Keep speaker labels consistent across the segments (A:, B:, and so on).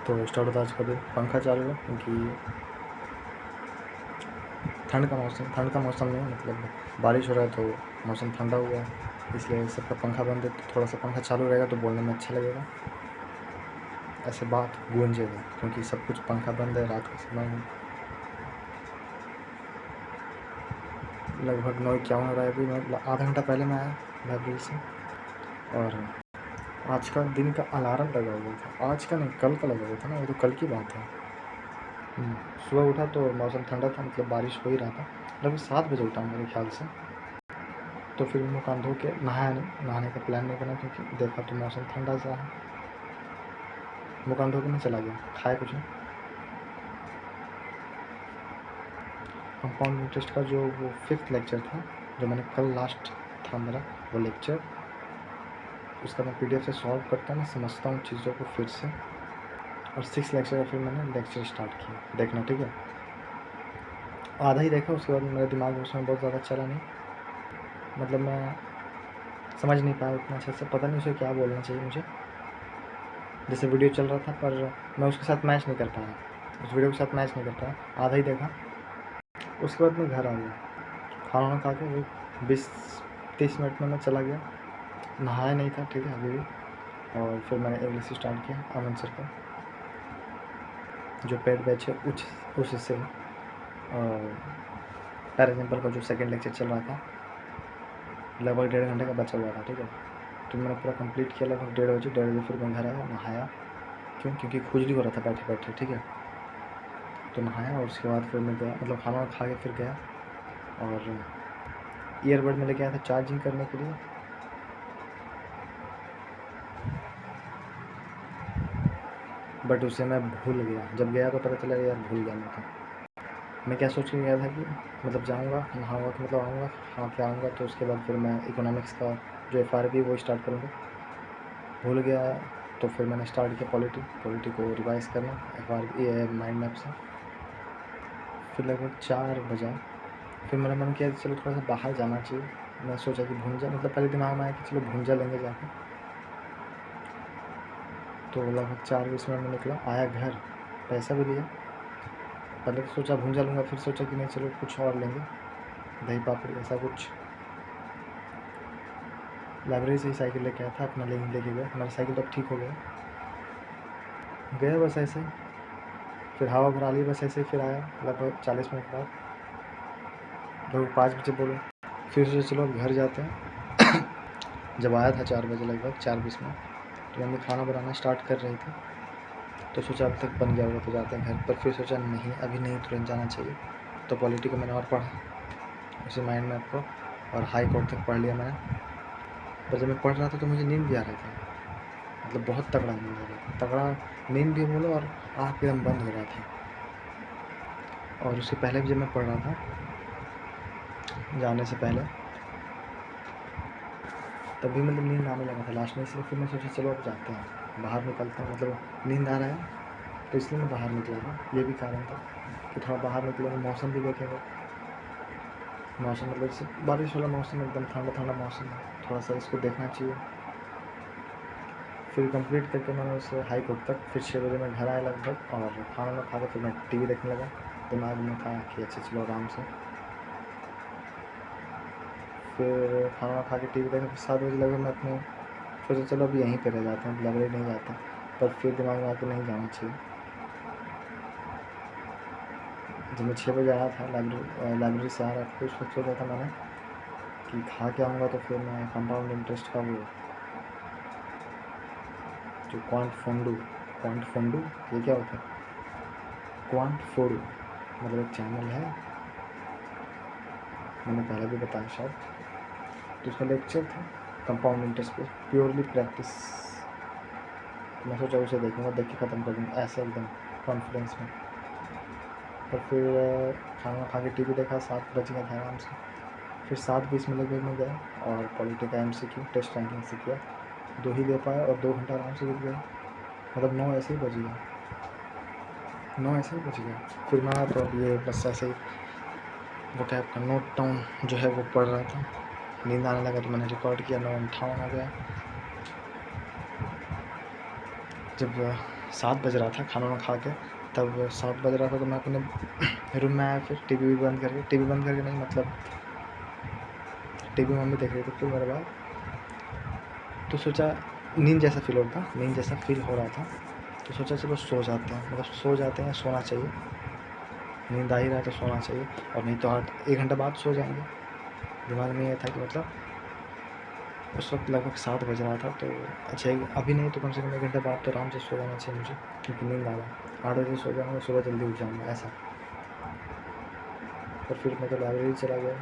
A: तो स्टार्ट होता है आज का दिन। पंखा चालू है क्योंकि ठंड का मौसम नहीं है, मतलब बारिश हो रहा है तो मौसम ठंडा हुआ है, इसलिए सबका पंखा बंद है। तो थोड़ा सा पंखा चालू रहेगा तो बोलने में अच्छा लगेगा, ऐसे बात गूंजेगा, क्योंकि सब कुछ पंखा बंद है, रात का समय है। लगभग 9:51 हो रहा है अभी। मैं आधा घंटा पहले मैं आया लाइब्रेरी से, और आज का दिन का अलार्म लगा हुआ था। आज का नहीं, कल का लगा हुआ था ना, वो तो कल की बात है। सुबह उठा तो मौसम ठंडा था, मतलब बारिश हो ही रहा था। लगभग 7 बजे उठा मेरे ख्याल से। तो फिर मुँह कान धो के नहाया नहीं, नहाने का प्लान नहीं बना, क्योंकि देखा तो मौसम ठंडा सा है। मुँह कान धो के मैं चला गया, खाया कुछ नहीं। कंपाउंड इंटरेस्ट का जो वो 5th लेक्चर था, जो मैंने कल लास्ट था मेरा वो लेक्चर, उसका मैं PDF से सॉल्व करता हूँ, समझता हूँ चीज़ों को फिर से। और 6th लेक्चर का फिर मैंने लेक्चर स्टार्ट किया देखना, ठीक है। आधा ही देखा, उसके बाद मेरे दिमाग में उसमें बहुत ज़्यादा चला नहीं, मतलब मैं समझ नहीं पाया उतना अच्छे से, पता नहीं उसे क्या बोलना चाहिए मुझे। जैसे वीडियो चल रहा था पर मैं उसके साथ मैच नहीं कर पाया, उस वीडियो के साथ मैच नहीं कर पाया, आधा ही देखा। उसके बाद मैं घर आ गया, खाना खा के वही 20-30 मिनट में मैं चला गया। नहाया नहीं था, ठीक है, अभी भी। और फिर मैंने इंग्लिश स्टार्ट किया आनंद सर का, जो पेड बैच है उससे। और पैरासिम्पल का जो 2nd लेक्चर चल रहा था, लगभग 1.5 घंटे का बचा हुआ था, ठीक है। तो मैंने पूरा कंप्लीट किया लगभग 1:30 बजे। फिर मैं घर आया, नहाया, क्योंकि खुजली हो रहा था बैठे बैठे, ठीक है। तो नहाया और उसके बाद फिर मैं गया, मतलब खाना खा के फिर गया, और ईयरबड में लेके आया था चार्जिंग करने के लिए। बट उसे मैं भूल गया, जब गया तो पता चला यार भूल गया मैं क्या सोच के गया था कि मतलब जाऊँगा, नहाऊँगा, तो मतलब आऊँगा, खा के आऊँगा, तो उसके बाद फिर मैं इकोनॉमिक्स का जो FRP वो स्टार्ट करूँगा। भूल गया, तो फिर मैंने स्टार्ट किया पॉलिटी को रिवाइज़ करना FRP माइंड मैप से। फिर लगभग 4 बजा, फिर मेरा मन किया कि चलो थोड़ा सा बाहर जाना चाहिए। मैं सोचा कि भुंजा, मतलब पहले दिमाग में आया कि चलो भुंजा लेंगे जाके। तो लगभग 4:20 में निकला, आया घर, पैसा भी दिया। पहले तो सोचा भुंजा लूँगा, फिर सोचा कि नहीं चलो कुछ और लेंगे, दही पापड़ी ऐसा कुछ। लाइब्रेरी से ही साइकिल लेके आया था अपना, लेके गया। हमारा साइकिल तो अब ठीक हो गया बस ऐसे ही। फिर हवा भरा ली बस ऐसे ही, फिर आया लगभग 40 मिनट बाद, लगभग 5 बजे बोलो। फिर सोचा चलो अब घर जाते हैं। जब आया था 4 बजे लगभग 4:20 में, तो मम्मी खाना बनाना स्टार्ट कर रही थी, तो सोचा अब तक बन गया होगा तो जाते हैं घर पर। फिर सोचा नहीं, अभी नहीं, तुरंत जाना चाहिए। तो पॉलिटी को मैंने और पढ़ा, उसी माइंड मैप को, और हाई कोर्ट तक पढ़ लिया मैंने। पर जब मैं पढ़ रहा था तो मुझे नींद भी आ रहा था, मतलब बहुत तगड़ा नींद आ रहा था, तगड़ा नींद भी बोलो, और आँख एकदम बंद हो रहा था। और उससे पहले भी जब मैं पढ़ रहा था, जाने से पहले, तभी मतलब नींद आने लगा था लास्ट में, इसलिए फिर मैं सोचा चलो अब जाते हैं, बाहर निकलते हैं, मतलब नींद आ रहा है तो इसलिए मैं बाहर निकला था। ये भी कारण था कि थोड़ा बाहर निकलेंगे, मौसम भी देखेंगे। मौसम मतलब जैसे बारिश वाला मौसम, एकदम ठंडा ठंडा मौसम है, थोड़ा सा इसको देखना चाहिए। फिर कंप्लीट करके मैंने उसे हाई कोर्ट तक, फिर 6 बजे मैं घर आया लगभग, और खाना खा के फिर मैं TV देखने लगा। दिमाग में था कि अच्छा चलो आराम से। फिर खाना खा के TV देखा, फिर 7 बजे लगभग मैं अपने सोचा चलो अभी यहीं पे रह जाते हैं, लाइब्रेरी नहीं जाते। पर फिर दिमाग में आके नहीं जाना चाहिए। जब मैं 6 बजे आया था लाइब्रेरी से आ रहा था, तो उस वक्त सोचा था मैंने कि खा के आऊँगा तो फिर मैं कंपाउंड इंटरेस्ट का वो जो क्वांट फोंडू ये क्या होता है? क्वांट फोडू मतलब एक चैनल है, मैंने पहले भी बताया शायद। तो उसका लेक्चर था कंपाउंड इंटरेस्ट पे, प्योरली प्रैक्टिस। तो मैं सोचा उसे देखूँगा, देख के ख़त्म कर दूँगा ऐसे एकदम कॉन्फिडेंस में। पर फिर खाना खा के TV देखा, 7 बज गया था आराम से। फिर 7:20 में लगभग में गया, और पॉलिटी का MCQ टेस्ट रैंकिंग से किया, 2 ही दे पाया, और 2 घंटा आराम से बीत गया, मतलब 9 ऐसे ही बज गया, 9 ऐसे ही बज गया। फिर मैं तो अब ये बस ऐसे ही वो क्या अपना नोट डाउन जो है वो पढ़ रहा था। नींद आने लगा तो मैंने रिकॉर्ड किया, 9:58 हो गया। जब 7 बज रहा था खाना वाना खा के, तब 7 बज रहा था तो मैं अपने रूम में आया, फिर टीवी बंद करके नहीं, मतलब टीवी मम्मी देख रही थी। फिर मेरे बाद तो सोचा नींद जैसा फील हो रहा था, तो सोचा चलो सो जाते हैं, मतलब सो जाते हैं, सोना चाहिए, नींद आ ही रहा है तो सोना चाहिए, और नहीं तो 1 घंटा बाद सो जाएंगे। दिमाग में ये था कि मतलब उस वक्त लगभग 7 बज रहा था, तो अच्छा अभी नहीं तो कम से कम 1 घंटे बाद तो आराम से सो जाना चाहिए मुझे, क्योंकि नींद आ रहा है। 8 बजे सो जाऊँगा, सुबह जल्दी उठ जाऊँगा ऐसा। और फिर मैं तो लाइब्रेरी चला गया,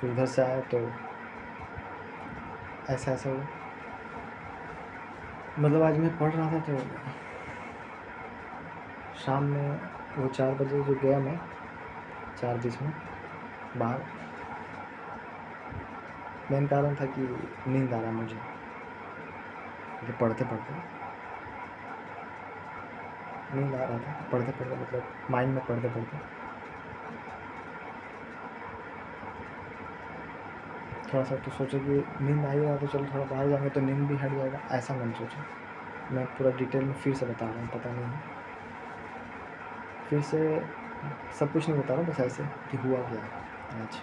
A: फिर उधर से आया तो ऐसा हुआ। मतलब आज मैं पढ़ रहा था तो शाम में वो 4 बजे जो गया मैं 4:20 में बाहर, मेन कारण था कि नींद आ रहा मुझे, कि पढ़ते नींद आ रहा था, मतलब माइंड में पढ़ते थोड़ा सा तो सोचा कि नींद आ ही रहा, तो चलो थोड़ा बाहर जाएंगे तो नींद भी हट जाएगा, ऐसा मैंने सोचा। मैं पूरा डिटेल में फिर से बता रहा हूँ, पता नहीं फिर से सब कुछ नहीं बता रहा हूँ, बस ऐसे कि हुआ क्या आज।